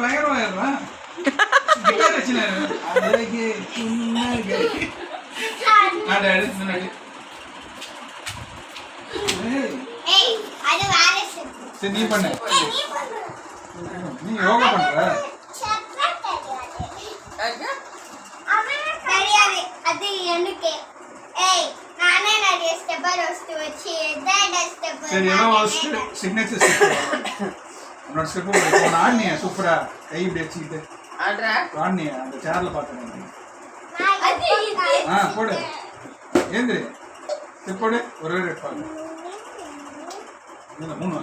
பயங்கரமாயிடுறான். சரி நீ பண்ண, நீ யோகா பண்ற. அது எனக்கு நானே நிறைய ஸ்டெப்பர் வச்சு சரி ஏதோ சிக்னேச்சர் ஸ்டெப் உன்னோட ஸ்டெப் இப்போ ஆடினியா சூப்பரா கை இப்படி வச்சுக்கிட்டு ஆடினியா அந்த சேர்ல பார்த்தேன். போடு ஏந்திரி ஸ்டெப் போடு ஒரே ரேட் பாருங்க. இல்லை 3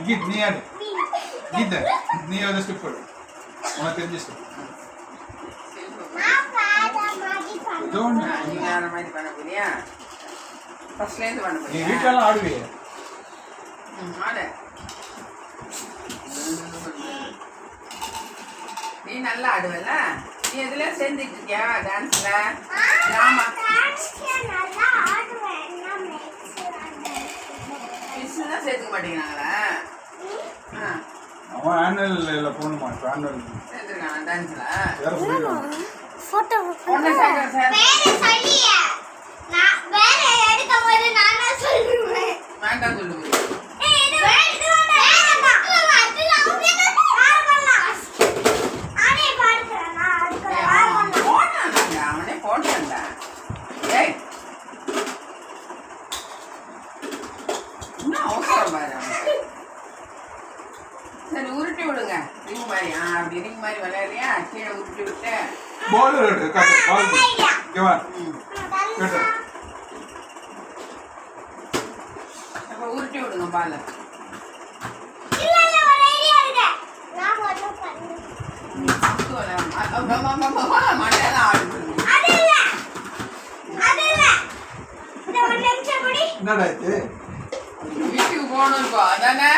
கீத் நீ ஆடு கீத நீ வந்து ஸ்டெப் போடு உனக்கு தெரிஞ்ச ஸ்டெப். நீ வீட்டெல்லாம் ஆடுவே நீ நல்லா ஆடுவல. நீ எதுல சேர்ந்துட்டு இருக்கியா டான்ஸ்ல? ஆமா தான் சேர்த்துக்க மாட்டேங்கிறாங்களா? அவன் ஆனுவல்ல போகணுமா? ஆனுவல் சேர்த்துருக்கான் டான்ஸ்ல. போட்டோ ஒண்ணு சேர்க்க வேண்டாம் சொல்லுங்க. அவனே போட்டான்டா. இன்னும் அவசரம் பாரு. சரி உருட்டி விடுங்க. ரிங் மாதிரி அப்படி ரிங் மாதிரி விளையாடுறியா? கீழே உருட்டி விட்டு பால் காட்டு பால் இங்க வா கேட்டு அப்ப உருட்டி விடுங்க பால். மண்டையெல்லாம் ஆடுது. என்னடா இது? வீட்டுக்கு போகணும் இப்போ அதானே?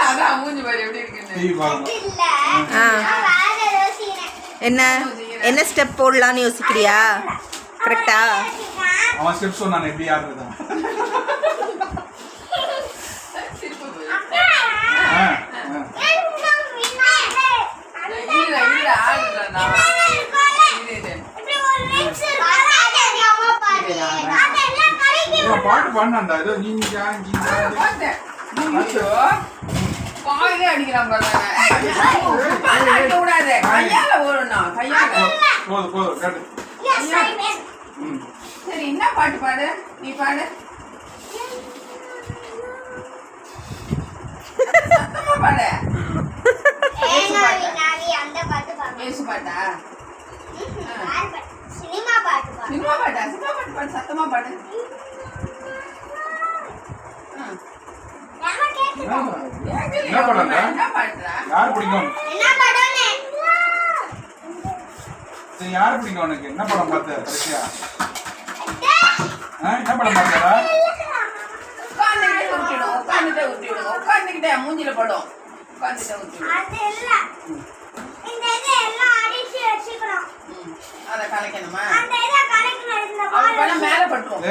அதான் மூஞ்சி பாரு எப்படி இருக்குன்னு. டிவி பாருங்க. என்ன ஸ்டெப் போடலான்னு யோசிக்கிறியா? கரெக்டா? அவன் ஸ்டெப் சொன்னானே எப்படி ஆடுறதா? பாட்டு பாடினாண்டா ஏதோ நீங்க பாயிலே அடிக்கிறான் கூடாது. கையால ஓடணும் கையால. போதும் கேட்டு. சரி என்ன பாட்டு பாடு? நீ பாடு. சத்தமா பாடு. ஏசு பாட்டா? சினிமா பாட்டா? சினிமா பாட்டு பாடு. சத்தமா பாடு. என்ன படம்டா? யார் பிடிக்கும்? சரி யார் பிடிக்கும் உனக்கு? என்ன படம் பார்த்த கடைசியா? என்ன படம் பார்த்தா? உட்காந்துக்கிட்டே மூஞ்சில படும். அத கலைக்கணுமா? மேல பட்டுரும்.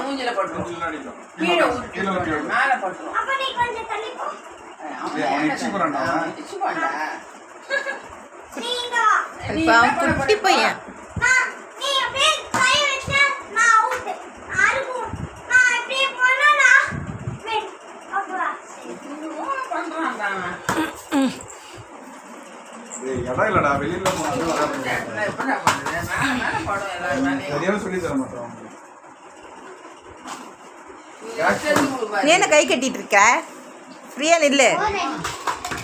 மூஞ்சில பட்டுரும். கீழே உருட்டி மேல பட்டுரும். குட்டி பையன் இடம் இல்லடா வெளியில சரியான சொல்லி தர மாட்டோம். நீ என்ன கை கட்டிட்டு இருக்க? ஃப்ரீயா நில்லு.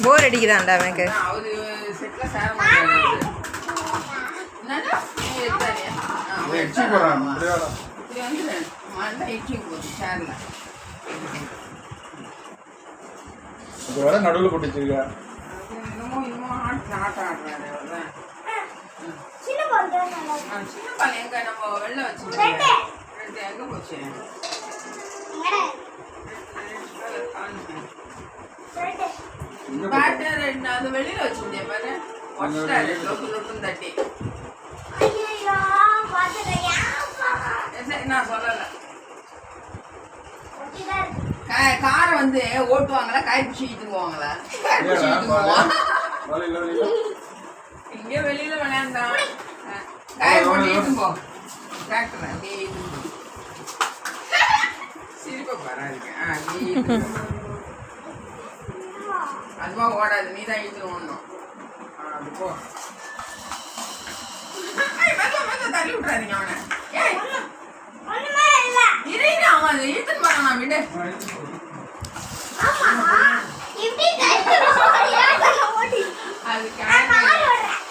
போர் அடிக்குதான்டா எனக்கு. நடுவில் போட்டு வச்சிருக்கா. சின்ன பால் எங்க நம்ம வெள்ள வச்சு எங்க போச்சு? பாட்டு ரெண்டு அது வெளியில வச்சிருந்தேன் பாரு. தட்டி நான் சொல்லல. வந்து ஓட்டுவாங்களா காய் பிடிச்சிட்டு போவாங்களா வலியில வலியில இங்கே வெளியில விளையாண்டான் காய போட்டு போ டிராக்டர் அப்படியே இழுத்துட்டு போ. சிரிப்பை பாராதுங்க அதுவா ஓடாது நீ தான் இழுத்து ஓடணும் அப்படி போ தள்ளி விட்டுறாதீங்க அவனை ஏய் ஒண்ணுமே இல்ல. இரு அவன் அதை இழுத்துட்டு போறான் நான் விடு ஆமா. இப்படி கைக்கு ஓடியா ஓடி. அது நான் கார் ஓடுறேன்.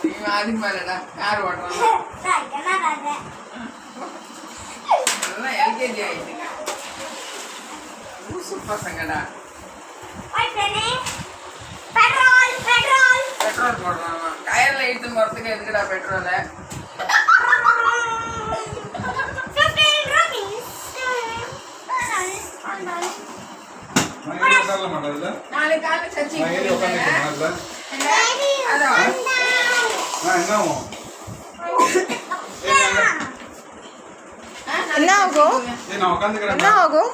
இவன் அதுக்கு மேலடா கார் ஓட்டுறான் டேய், என்னடா இது? எல்லாம் எல்கேஜி ஆயிடுங்க ஊசு பசங்கடா ஓய் பெனே. Petrol petrol. பெட்ரோல் போடுறான் அவன். டயர்ல இழுத்துன்னு போறதுக்கு எதுக்குடா பெட்ரோலை 15 rupees. நான் ஏறி உட்காரல மாட்டேன்ல நாளைக்கு காலைல சர்ச்சைக்கு நான் ஏறி உட்காந்துருக்கேன் அதான் என்ன ஆகும் என்ன ஆகும் ஏய் நான் உட்காந்துக்கிறேன் என்ன ஆகும்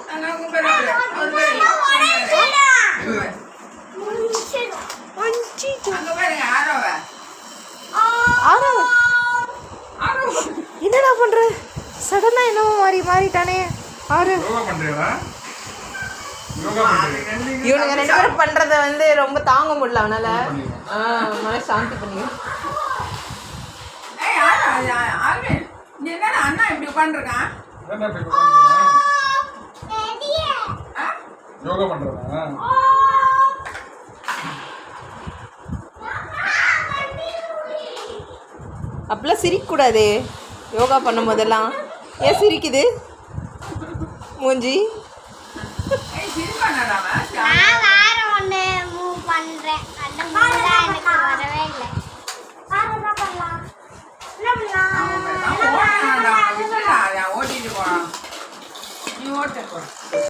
அங்க பாருங்க ஆரோவ ஆரோ என்னடா பண்ற சடனா என்னவோ மாறிட்டானே ஆறு யோகா பண்றியா யோகா பண்றியா இவனுங்க 2 பேரும் பண்றத வந்து ரொம்ப தாங்க முடியல அவனால மனசு சாந்தி பண்ணி ஏய் ஆரோ நீ என்னடா அண்ணா இப்படி உட்காந்துருக்கான் என்ன இப்படி உட்கார்ந்திருக்க? ரெடியே. யோகா பண்றதா அப்பெல்லாம் சிரிக்கக்கூடாது யோகா பண்ணும் போதெல்லாம் ஏன் சிரிக்குது மூஞ்சி ஏய் சிரிப்பானாடா நான் வேற ஒண்ணு மூவ் பண்றேன். அந்த மூவ் தான் எனக்கு வரவே இல்லை. வேற என்ன பண்ணலாம்? என்ன பண்ணலாம்? அவன் ஓட்டானாடா விட்டுடா அவன் ஓட்டிட்டு போறான் நீ ஓட்ட